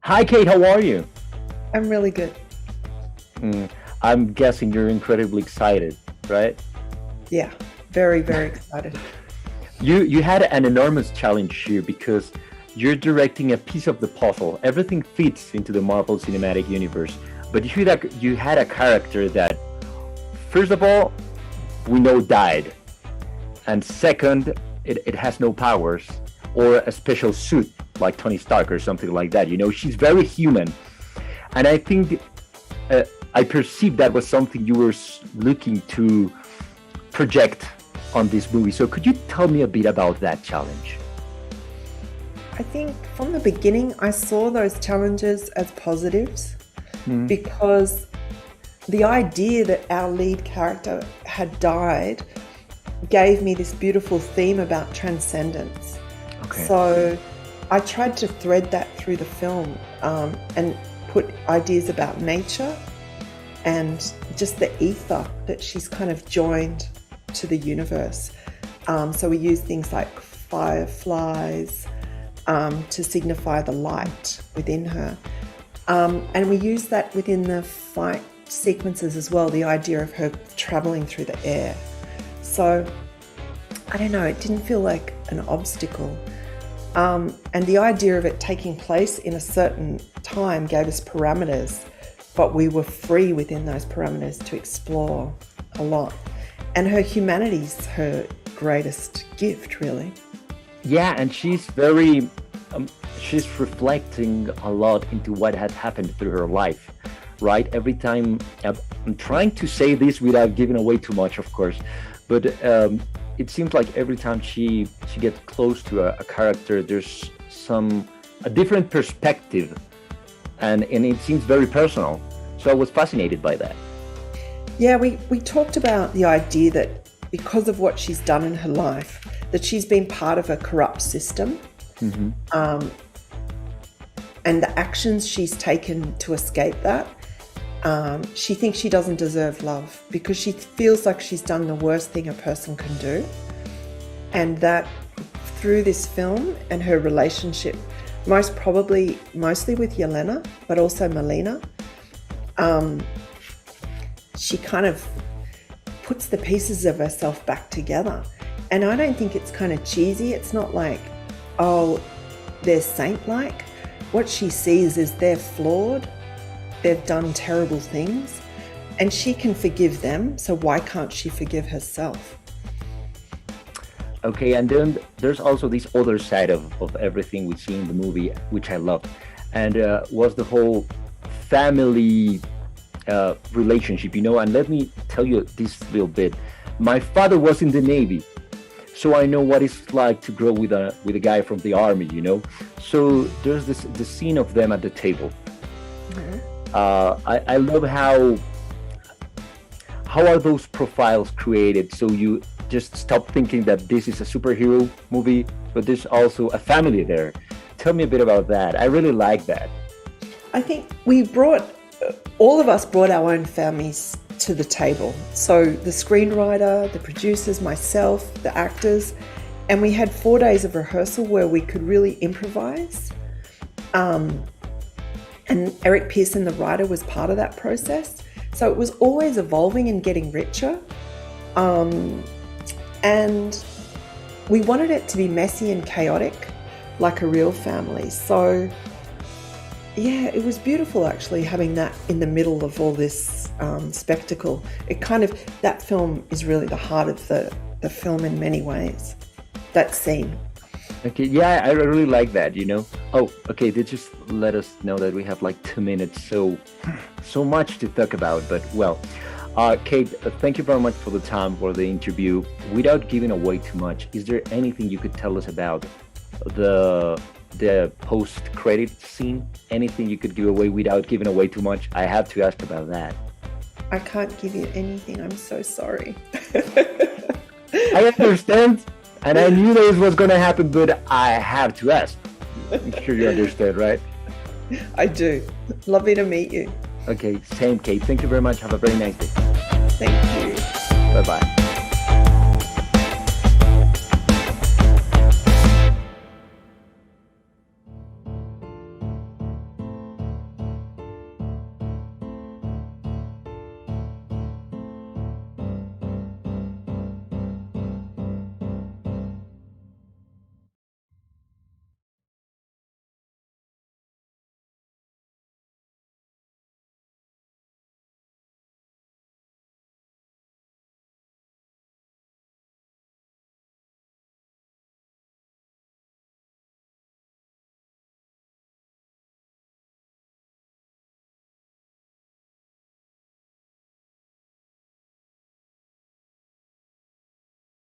Hi, Kate. How are you? I'm really good. Mm, I'm guessing you're incredibly excited, right? Yeah, very, very excited. You had an enormous challenge here because you're directing a piece of the puzzle. Everything fits into the Marvel Cinematic Universe, but you had a character that, first of all, we know died, and second, it has no powers or a special suit like Tony Stark or something like that. She's very human, and I think uh, I perceived that was something you were looking to project on this movie. So could you tell me a bit about that challenge? I think from the beginning, I saw those challenges as positives Mm. because the idea that our lead character had died gave me this beautiful theme about transcendence. Okay. So I tried to thread that through the film and put ideas about nature and just the ether that she's kind of joined to the universe. So we use things like fireflies to signify the light within her. And we use that within the fight sequences as well, the idea of her traveling through the air. So I don't know, it didn't feel like an obstacle. And the idea of it taking place in a certain time gave us parameters, but we were free within those parameters to explore a lot. And her humanity's her greatest gift, really. Yeah, and she's reflecting a lot into what had happened through her life, right? Every time, I'm trying to say this without giving away too much, of course, but it seems like every time she gets close to a character, there's a different perspective, and it seems very personal. So I was fascinated by that. Yeah, we talked about the idea that because of what she's done in her life, that she's been part of a corrupt system, and the actions she's taken to escape that, she thinks she doesn't deserve love because she feels like she's done the worst thing a person can do. And that through this film and her relationship, mostly with Yelena, but also Melina, she kind of puts the pieces of herself back together. And I don't think it's kind of cheesy. It's not like, oh, they're saint-like. What she sees is they're flawed, they've done terrible things, and she can forgive them, so why can't she forgive herself? Okay, and then there's also this other side of everything we see in the movie, which I love, and was the whole family relationship, and let me tell you this little bit. My father was in the Navy, so I know what it's like to grow with a guy from the army. So there's the scene of them at the table. I love how are those profiles created, so you just stop thinking that this is a superhero movie, but there's also a family there. Tell me a bit about that. I really like that. I think all of us brought our own families to the table. So the screenwriter, the producers, myself, the actors, and we had 4 days of rehearsal where we could really improvise. And Eric Pearson, the writer, was part of that process. So it was always evolving and getting richer. And we wanted it to be messy and chaotic, like a real family. So yeah, it was beautiful actually having that in the middle of all this spectacle. That film is really the heart of the film in many ways, that scene. Okay, yeah, I really like that. Oh, okay, they just let us know that we have like 2 minutes, so much to talk about, but well, Kate, thank you very much for the time for the interview. Without giving away too much, is there anything you could tell us about the post-credit scene? Anything you could give away without giving away too much? I have to ask about that. I can't give you anything. I'm so sorry. I understand, and I knew this was going to happen, but I have to ask. I'm sure you understand, right? I do. Lovely to meet you. Okay, same, Kate. Thank you very much. Have a very nice day. Thank you. Bye-bye.